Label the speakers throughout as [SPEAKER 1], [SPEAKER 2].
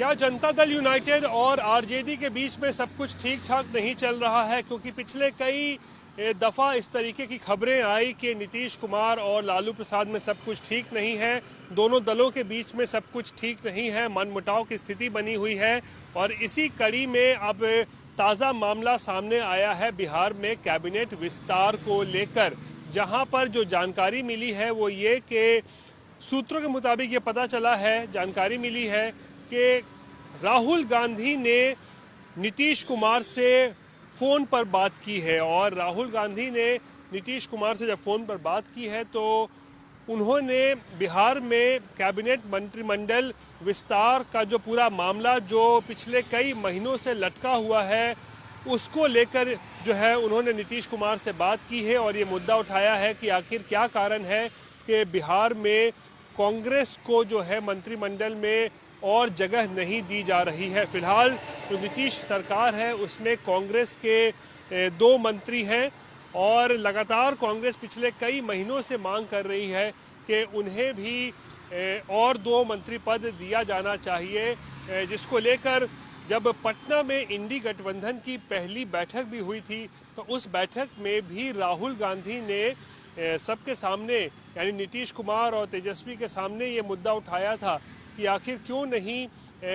[SPEAKER 1] क्या जनता दल यूनाइटेड और आरजेडी के बीच में सब कुछ ठीक ठाक नहीं चल रहा है? क्योंकि पिछले कई दफा इस तरीके की खबरें आई कि नीतीश कुमार और लालू प्रसाद में सब कुछ ठीक नहीं है, दोनों दलों के बीच में सब कुछ ठीक नहीं है, मनमुटाव की स्थिति बनी हुई है। और इसी कड़ी में अब ताज़ा मामला सामने आया है बिहार में कैबिनेट विस्तार को लेकर, जहां पर जो जानकारी मिली है वो ये कि सूत्रों के मुताबिक ये पता चला है, जानकारी मिली है कि राहुल गांधी ने नीतीश कुमार से फ़ोन पर बात की है। और राहुल गांधी ने नीतीश कुमार से जब फ़ोन पर बात की है तो उन्होंने बिहार में कैबिनेट मंत्रिमंडल विस्तार का जो पूरा मामला जो पिछले कई महीनों से लटका हुआ है उसको लेकर जो है उन्होंने नीतीश कुमार से बात की है। और ये मुद्दा उठाया है कि आखिर क्या कारण है कि बिहार में कांग्रेस को जो है मंत्रिमंडल में और जगह नहीं दी जा रही है। फिलहाल जो नीतीश सरकार है उसमें कांग्रेस के 2 मंत्री हैं और लगातार कांग्रेस पिछले कई महीनों से मांग कर रही है कि उन्हें भी और 2 मंत्री पद दिया जाना चाहिए, जिसको लेकर जब पटना में इंडी गठबंधन की पहली बैठक भी हुई थी तो उस बैठक में भी राहुल गांधी ने सबके सामने यानी नीतीश कुमार और तेजस्वी के सामने ये मुद्दा उठाया था कि आखिर क्यों नहीं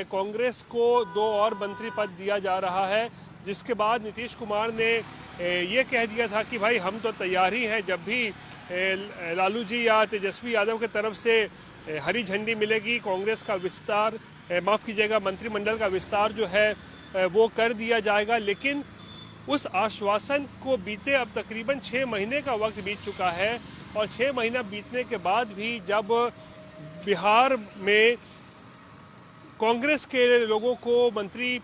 [SPEAKER 1] कांग्रेस को 2 और मंत्री पद दिया जा रहा है। जिसके बाद नीतीश कुमार ने ये कह दिया था कि भाई हम तो तैयार ही हैं, जब भी लालू जी या तेजस्वी यादव की तरफ से हरी झंडी मिलेगी कांग्रेस का विस्तार, माफ़ कीजिएगा मंत्रिमंडल का विस्तार जो है वो कर दिया जाएगा। लेकिन उस आश्वासन को बीते अब तकरीबन 6 महीने का वक्त बीत चुका है और 6 महीना बीतने के बाद भी जब बिहार में कांग्रेस के लोगों को मंत्री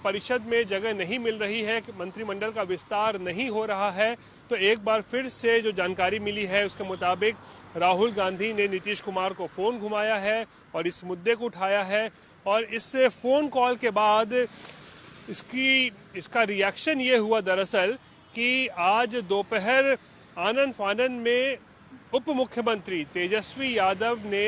[SPEAKER 1] परिषद में जगह नहीं मिल रही है, मंत्रिमंडल का विस्तार नहीं हो रहा है, तो एक बार फिर से जो जानकारी मिली है उसके मुताबिक राहुल गांधी ने नीतीश कुमार को फ़ोन घुमाया है और इस मुद्दे को उठाया है। और इस फ़ोन कॉल के बाद इसका रिएक्शन ये हुआ दरअसल कि आज दोपहर आनन फानन में उप मुख्यमंत्री तेजस्वी यादव ने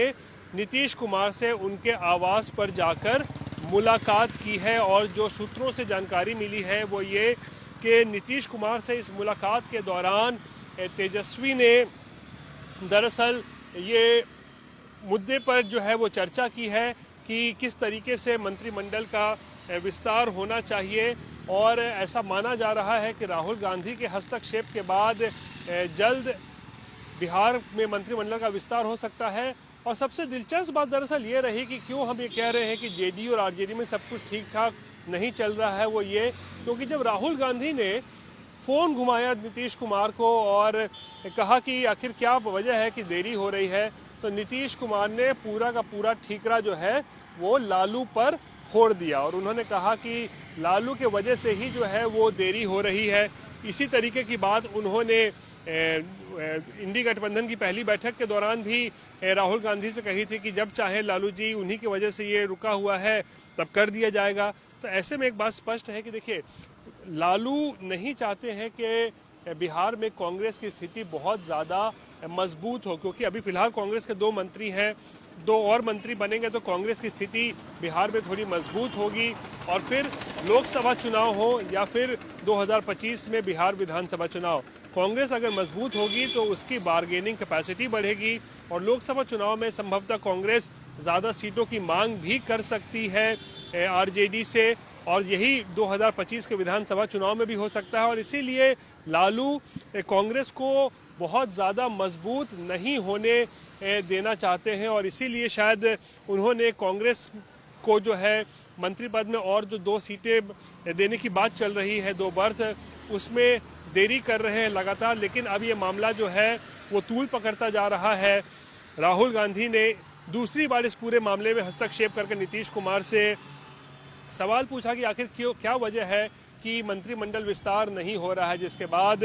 [SPEAKER 1] नीतीश कुमार से उनके आवास पर जाकर मुलाकात की है। और जो सूत्रों से जानकारी मिली है वो ये कि नीतीश कुमार से इस मुलाकात के दौरान तेजस्वी ने दरअसल ये मुद्दे पर जो है वो चर्चा की है कि किस तरीके से मंत्रिमंडल का विस्तार होना चाहिए। और ऐसा माना जा रहा है कि राहुल गांधी के हस्तक्षेप के बाद जल्द बिहार में मंत्रिमंडल का विस्तार हो सकता है। और सबसे दिलचस्प बात दरअसल ये रही कि क्यों हम ये कह रहे हैं कि जेडीयू और आरजेडी में सब कुछ ठीक ठाक नहीं चल रहा है, वो ये क्योंकि जब राहुल गांधी ने फ़ोन घुमाया नीतीश कुमार को और कहा कि आखिर क्या वजह है कि देरी हो रही है, तो नीतीश कुमार ने पूरा का पूरा ठीकरा जो है वो लालू पर फोड़ दिया और उन्होंने कहा कि लालू के वजह से ही जो है वो देरी हो रही है। इसी तरीके की बात उन्होंने इंडी गठबंधन की पहली बैठक के दौरान भी राहुल गांधी से कही थी कि जब चाहे लालू जी, उन्हीं की वजह से ये रुका हुआ है, तब कर दिया जाएगा। तो ऐसे में एक बात स्पष्ट है कि देखिए लालू नहीं चाहते हैं कि बिहार में कांग्रेस की स्थिति बहुत ज़्यादा मजबूत हो, क्योंकि अभी फिलहाल कांग्रेस के 2 मंत्री हैं, 2 और मंत्री बनेंगे तो कांग्रेस की स्थिति बिहार में थोड़ी मजबूत होगी। और फिर लोकसभा चुनाव हो या फिर 2025 में बिहार विधानसभा चुनाव, कांग्रेस अगर मजबूत होगी तो उसकी बार्गेनिंग कैपेसिटी बढ़ेगी और लोकसभा चुनाव में संभवतः कांग्रेस ज़्यादा सीटों की मांग भी कर सकती है आरजेडी से, और यही 2025 के विधानसभा चुनाव में भी हो सकता है। और इसीलिए लालू कांग्रेस को बहुत ज़्यादा मजबूत नहीं होने देना चाहते हैं और इसीलिए शायद उन्होंने कांग्रेस को जो है मंत्री पद में और जो 2 सीटें देने की बात चल रही है, 2 बर्थ, उसमें देरी कर रहे हैं लगातार। लेकिन अब ये मामला जो है वो तूल पकड़ता जा रहा है। राहुल गांधी ने दूसरी बार इस पूरे मामले में हस्तक्षेप करके नीतीश कुमार से सवाल पूछा कि आखिर क्या वजह है कि मंत्रिमंडल विस्तार नहीं हो रहा है, जिसके बाद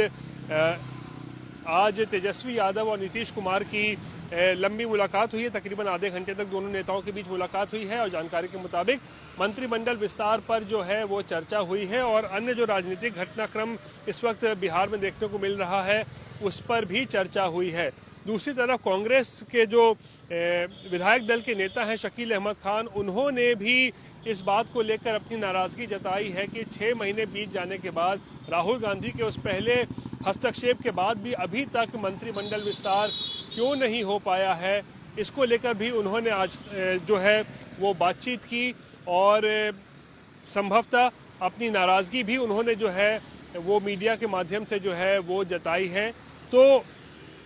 [SPEAKER 1] आज तेजस्वी यादव और नीतीश कुमार की लंबी मुलाकात हुई है। तकरीबन आधे घंटे तक दोनों नेताओं के बीच मुलाकात हुई है और जानकारी के मुताबिक मंत्रिमंडल विस्तार पर जो है वो चर्चा हुई है और अन्य जो राजनीतिक घटनाक्रम इस वक्त बिहार में देखने को मिल रहा है उस पर भी चर्चा हुई है। दूसरी तरफ कांग्रेस के जो विधायक दल के नेता हैं शकील अहमद खान, उन्होंने भी इस बात को लेकर अपनी नाराजगी जताई है कि 6 महीने बीत जाने के बाद, राहुल गांधी के उस पहले हस्तक्षेप के बाद भी अभी तक मंत्रिमंडल विस्तार क्यों नहीं हो पाया है। इसको लेकर भी उन्होंने आज जो है वो बातचीत की और संभवतः अपनी नाराजगी भी उन्होंने जो है वो मीडिया के माध्यम से जो है वो जताई है। तो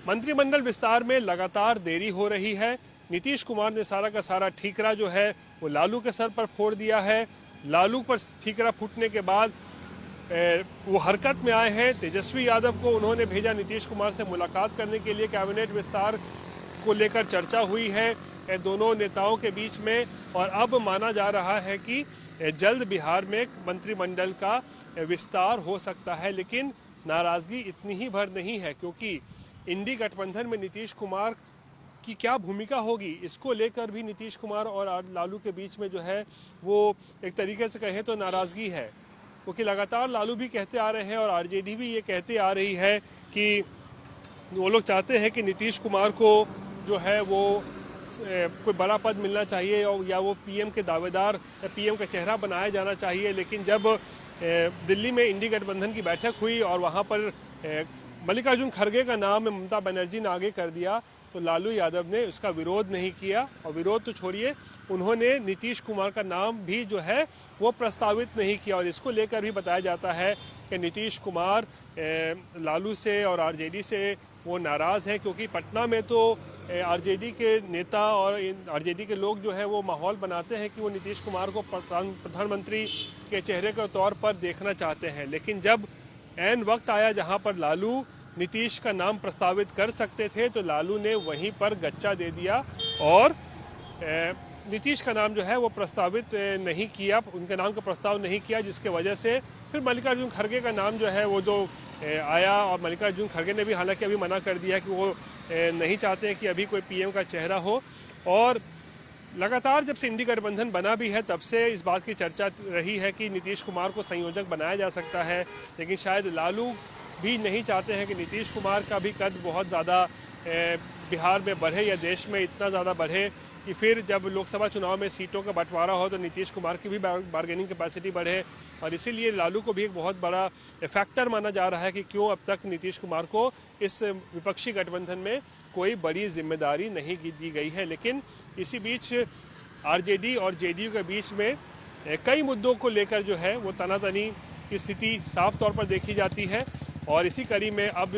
[SPEAKER 1] मंत्रिमंडल विस्तार में लगातार देरी हो रही है। नीतीश कुमार ने सारा का सारा ठीकरा जो है वो लालू के सर पर फोड़ दिया है। लालू पर ठीकरा फूटने के बाद वो हरकत में आए हैं। तेजस्वी यादव को उन्होंने भेजा नीतीश कुमार से मुलाकात करने के लिए। कैबिनेट विस्तार को लेकर चर्चा हुई है दोनों नेताओं के बीच में, और अब माना जा रहा है कि जल्द बिहार में मंत्रिमंडल का विस्तार हो सकता है। लेकिन नाराजगी इतनी ही भर नहीं है, क्योंकि इंडी गठबंधन में नीतीश कुमार की क्या भूमिका होगी, इसको लेकर भी नीतीश कुमार और लालू के बीच में जो है वो एक तरीके से कहें तो नाराजगी है। क्योंकि लगातार लालू भी कहते आ रहे हैं और आरजेडी भी ये कहते आ रही है कि वो लोग चाहते हैं कि नीतीश कुमार को जो है वो कोई बड़ा पद मिलना चाहिए या वो पीएम के दावेदार या पीएम का चेहरा बनाया जाना चाहिए। लेकिन जब दिल्ली में इंडी गठबंधन की बैठक हुई और वहाँ पर मल्लिकार्जुन खड़गे का नाम ममता बनर्जी ने आगे कर दिया, तो लालू यादव ने उसका विरोध नहीं किया। और विरोध तो छोड़िए, उन्होंने नीतीश कुमार का नाम भी जो है वो प्रस्तावित नहीं किया। और इसको लेकर भी बताया जाता है कि नीतीश कुमार लालू से और आरजेडी से वो नाराज़ है, क्योंकि पटना में तो आरजेडी के नेता और आरजेडी के लोग जो है वो माहौल बनाते हैं कि वो नीतीश कुमार को प्रधानमंत्री के चेहरे के तौर पर देखना चाहते हैं। लेकिन जब ऐन वक्त आया जहां पर लालू नीतीश का नाम प्रस्तावित कर सकते थे, तो लालू ने वहीं पर गच्चा दे दिया और नीतीश का नाम जो है वो प्रस्तावित नहीं किया, उनके नाम का प्रस्ताव नहीं किया, जिसके वजह से फिर मल्लिकार्जुन खड़गे का नाम जो है वो जो आया। और मल्लिकार्जुन खड़गे ने भी हालांकि अभी मना कर दिया कि वो नहीं चाहते कि अभी कोई पीएम का चेहरा हो। और लगातार जब से इंडी गठबंधन बना भी है तब से इस बात की चर्चा रही है कि नीतीश कुमार को संयोजक बनाया जा सकता है। लेकिन शायद लालू भी नहीं चाहते हैं कि नीतीश कुमार का भी कद बहुत ज़्यादा बिहार में बढ़े या देश में इतना ज़्यादा बढ़े कि फिर जब लोकसभा चुनाव में सीटों का बंटवारा हो तो नीतीश कुमार की भी बार्गेनिंग कैपेसिटी बढ़े। और इसीलिए लालू को भी एक बहुत बड़ा फैक्टर माना जा रहा है कि क्यों अब तक नीतीश कुमार को इस विपक्षी गठबंधन में कोई बड़ी जिम्मेदारी नहीं दी गई है। लेकिन इसी बीच आरजेडी और जेडीयू के बीच में कई मुद्दों को लेकर जो है वो तनातनी की स्थिति साफ तौर पर देखी जाती है। और इसी कड़ी में अब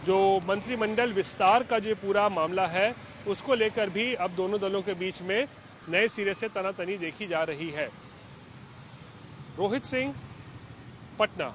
[SPEAKER 1] जो मंत्रिमंडल विस्तार का जो पूरा मामला है उसको लेकर भी अब दोनों दलों के बीच में नए सिरे से तनातनी देखी जा रही है। रोहित सिंह, पटना।